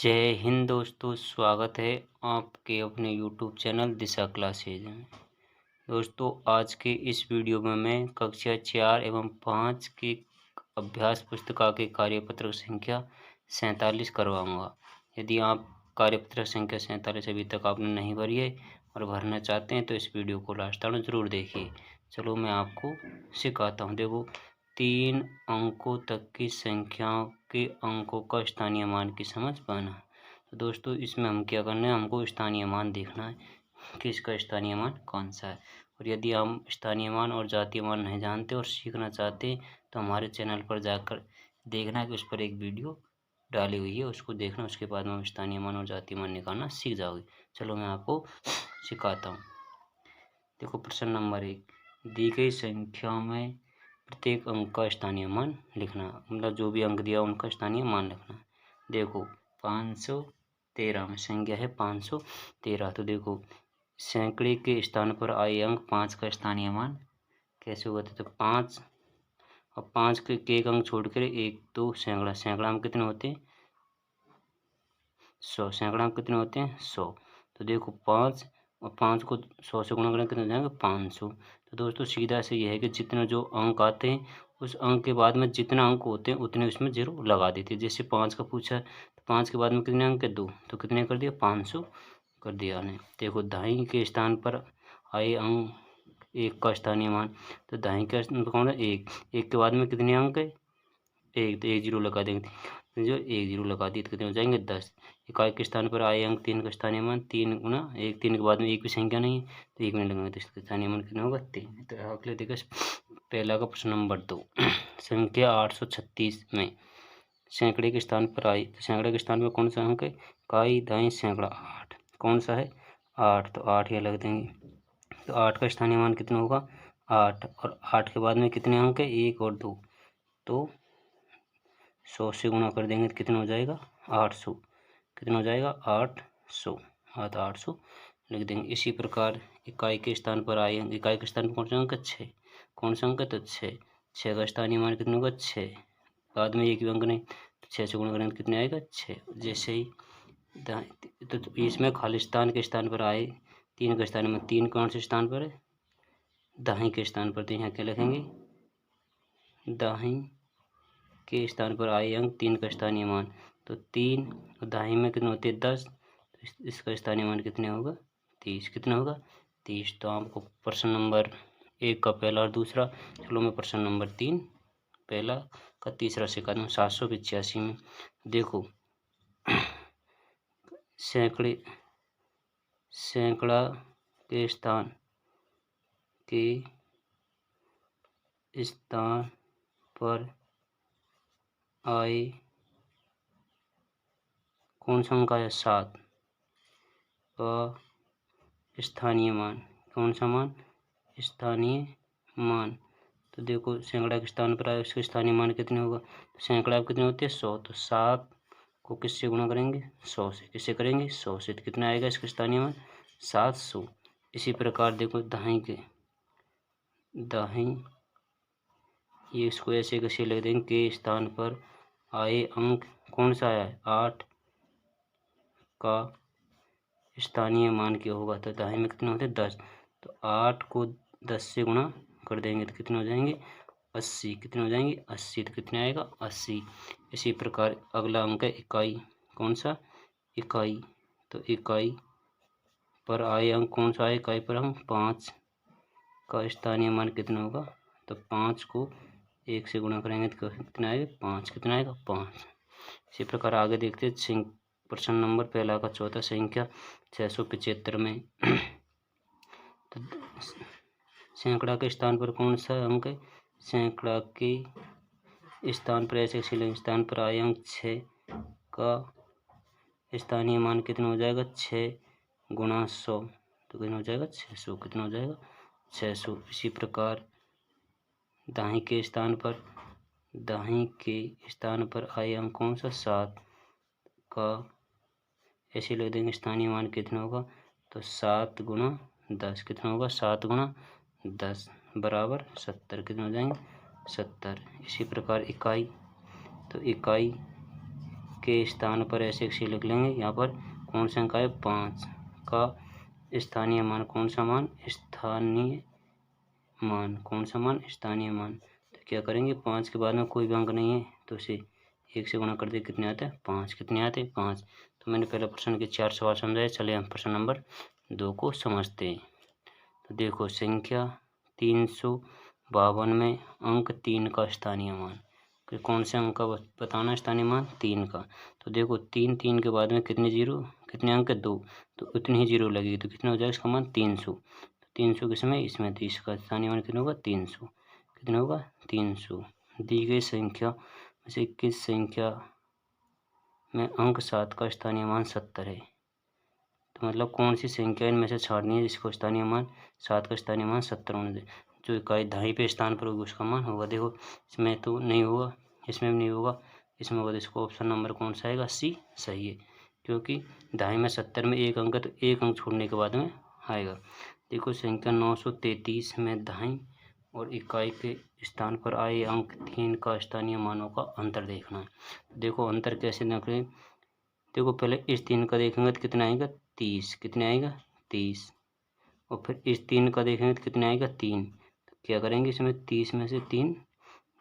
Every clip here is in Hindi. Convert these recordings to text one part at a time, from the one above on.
जय हिंद दोस्तों, स्वागत है आपके अपने यूट्यूब चैनल दिशा क्लासेज में। दोस्तों, आज के इस वीडियो में मैं कक्षा 4 एवं 5 की अभ्यास पुस्तिका के कार्यपत्र संख्या 47 करवाऊंगा। यदि आप कार्यपत्र संख्या 47 अभी तक आपने नहीं भरी है और भरना चाहते हैं तो इस वीडियो को लास्ट तक जरूर देखिए। चलो मैं आपको सिखाता हूँ। देखो, 3 अंकों तक की संख्याओं के अंकों का स्थानीय मान की समझ पाना। तो दोस्तों, इसमें हम क्या करना है, हमको स्थानीय मान देखना है कि इसका स्थानीय मान कौन सा है। और यदि हम स्थानीय मान और जातीय मान नहीं जानते और सीखना चाहते हैं तो हमारे चैनल पर जाकर देखना है कि उस पर एक वीडियो डाली हुई है, उसको देखना। उसके बाद में हम स्थानीय मान और जातीय मान निकालना सीख जाओगे। चलो मैं आपको सिखाता हूँ। देखो, प्रश्न नंबर 1, दी गई संख्या में प्रत्येक अंक का स्थानीय मान लिखना। मतलब जो भी अंक दिया उनका स्थानीय मान लिखना। देखो, 513 में संख्या है 513। तो देखो, सैकड़े के स्थान पर आए अंक 5 का स्थानीय मान कैसे होगा। तो 5 और 5 के एक अंक छोड़कर 1 2 सैकड़ा, सैकड़ा में कितने होते हैं 100, सैकड़ा में कितने होते हैं 100। तो देखो, 5 और 5 को 100 से गुणा करें कितने हो जाएंगे 500। तो दोस्तों, सीधा से यह है कि जितने जो अंक आते हैं उस अंक के बाद में जितना अंक होते हैं उतने उसमें जीरो लगा देते हैं। जैसे 5 का पूछा है तो 5 के बाद में कितने अंक है 2, तो कितने कर दिया 500 कर दिया ने। देखो, दाई के स्थान पर आए अंक 1 का स्थानीय मान। तो दाई का कौन है 1, 1 के बाद में कितने अंक है 1, तो 1 जीरो लगा देंगे। तो जो 1 जीरो लगा दिए तो कितने हो जाएंगे 10। इकाई के स्थान पर आए अंक 3 का स्थानीय मान 3 गुना 1, 3 के बाद में एक भी संख्या नहीं है तो 1 नहीं लगेंगे, तो इसका स्थानीय मान कितना होगा 3। तो अगले देखो, पहला का प्रश्न नंबर 2, संख्या 836 में सैकड़े के स्थान पर आई। तो सैकड़े के स्थान पर कौन सा अंक है, इकाई दाई सैकड़ा 8, कौन सा है 8, तो 8 यहाँ लग देंगे। तो 8 का स्थानीय मान कितना होगा 8, और 8 के बाद में कितने अंक है 1 और 2, तो 100 से गुणा कर देंगे तो कितना हो जाएगा 800, कितना हो जाएगा 800, हाँ तो 800 लिख देंगे। इसी प्रकार इकाई के स्थान पर आए, इकाई के स्थान पर कौन सा अंक है 6, कौन सा अंक है तो 6, 6 का स्थानीय मान कितना होगा 6, बाद में एक भी अंक नहीं तो 6 से गुणा करेंगे तो कितने आएगा 6। जैसे ही तो इसमें खालिस्तान के स्थान पर आए 3 के स्थान में, 3 कौन से स्थान पर है दाही के स्थान पर, तो यहाँ क्या लिखेंगे दाही के स्थान पर आए अंक 3 का स्थानीय मान। तो 3 और दाही में कितने होते हैं 10, तो इसका स्थानीय मान कितने होगा 30, कितना होगा 30। तो आपको प्रश्न नंबर 1 का पहला और दूसरा। चलो मैं प्रश्न नंबर 3 पहला का तीसरा सिखा दूँ। 785 में देखो, सैकड़ा के स्थान पर आए कौन सा अंक आया 7 का स्थानीय मान, कौन सा मान स्थानीय मान। तो देखो, सैकड़ा के स्थान पर आए उसके स्थानीय मान कितने होगा, तो सैकड़ा कितने होते हैं 100, तो 7 को किससे गुणा करेंगे 100 से, किससे करेंगे 100 से, तो कितना आएगा इसका स्थानीय मान 700। इसी प्रकार देखो, दाही ये इसको ऐसे कैसे लिख देंगे के स्थान पर आए अंक कौन सा आया है 8 का स्थानीय मान क्या होगा, तो दाही में कितने होते हैं 10, तो 8 को 10 से गुणा कर देंगे तो कितने हो जाएंगे 80, कितने हो जाएंगे 80, तो कितने आएगा 80। इसी प्रकार अगला अंक है इकाई, कौन सा इकाई, तो इकाई पर आए अंक कौन सा है, इकाई पर अंक 5 का स्थानीय मान कितना होगा, तो 5 को 1 से गुणा करेंगे तो कितना आएगा 5, कितना आएगा 5। इसी प्रकार आगे देखते हैं प्रश्न नंबर पहला का चौथा, संख्या 675 में तो सैकड़ा के स्थान पर कौन सा अंक है, सैकड़ा के स्थान पर ऐसे स्थान पर आए अंक 6 का स्थानीय मान कितना हो जाएगा 6 गुणा 100, तो कितना हो जाएगा 600, कितना हो जाएगा 600। इसी प्रकार दाही के स्थान पर आए अंक कौन सा 7 का ऐसे लिख देंगे स्थानीय मान कितना होगा, तो 7 गुणा 10, कितना होगा 7 गुणा 10 बराबर 70, कितने हो जाएंगे 70। इसी प्रकार इकाई, तो इकाई के स्थान पर ऐसे एक लिख लेंगे। यहाँ पर कौन सा अंक है 5 का स्थानीय मान कौन सा मान स्थानीय मान कौन सा मान स्थानीय मान। तो क्या करेंगे 5 के बाद में कोई भी अंक नहीं है तो इसे 1 से गुणा कर दे कितने आते हैं 5। कितने आते हैं 5। तो मैंने पहला प्रश्न के 4 सवाल समझाए। चलिए हम प्रश्न नंबर 2 को समझते हैं। तो देखो संख्या 352 में अंक 3 का स्थानीय मान। कि कौन से अंक का बताना स्थानीय मान 3 का। तो देखो 3 के बाद में कितने जीरो कितने अंक 2 तो उतनी ही जीरो लगेगी। तो कितना हो जाएगा इसका मान 300। 300 किसमें इसमें तो इसका स्थानीय मान कितना होगा 300। कितना होगा 300। दी गई संख्या में से किस संख्या में अंक 7 का स्थानीय मान 70 है। तो मतलब कौन सी संख्या इनमें से छाड़नी है जिसको स्थानीय मान 7 का स्थानीय मान 70 होने दे। जो इकाई दहाई पे स्थान पर होगी उसका मान होगा। देखो इसमें तो नहीं होगा, इसमें भी नहीं होगा, इसमें होगा। इसको ऑप्शन नंबर कौन सा आएगा सी सही है। क्योंकि दहाई में 70 में एक अंक तो एक अंक छोड़ने के बाद में आएगा। देखो संख्या 933 में दहाई और इकाई के स्थान पर आए अंक 3 का स्थानीय मानों का अंतर देखना है। देखो अंतर कैसे देखें। देखो पहले इस 3 का देखेंगे तो कितना आएगा 30। कितने आएगा 30। और फिर इस 3 का देखेंगे तो कितने आएगा 3। तो क्या करेंगे इसमें 30 में से 3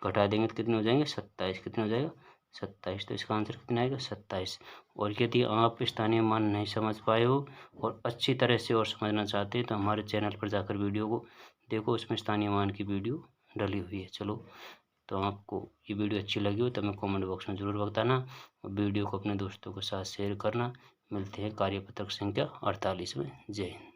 घटा देंगे तो कितने हो जाएंगे 27। कितने हो जाएगा 27। तो इसका आंसर कितना आएगा 27। और यदि आप स्थानीय मान नहीं समझ पाए हो और अच्छी तरह से और समझना चाहते हैं तो हमारे चैनल पर जाकर वीडियो को देखो, उसमें स्थानीय मान की वीडियो डली हुई है। चलो तो आपको ये वीडियो अच्छी लगी हो तो हमें कमेंट बॉक्स में ज़रूर बताना और वीडियो को अपने दोस्तों के साथ शेयर करना। मिलते हैं कार्यपत्रक संख्या 48 में। जय हिंद।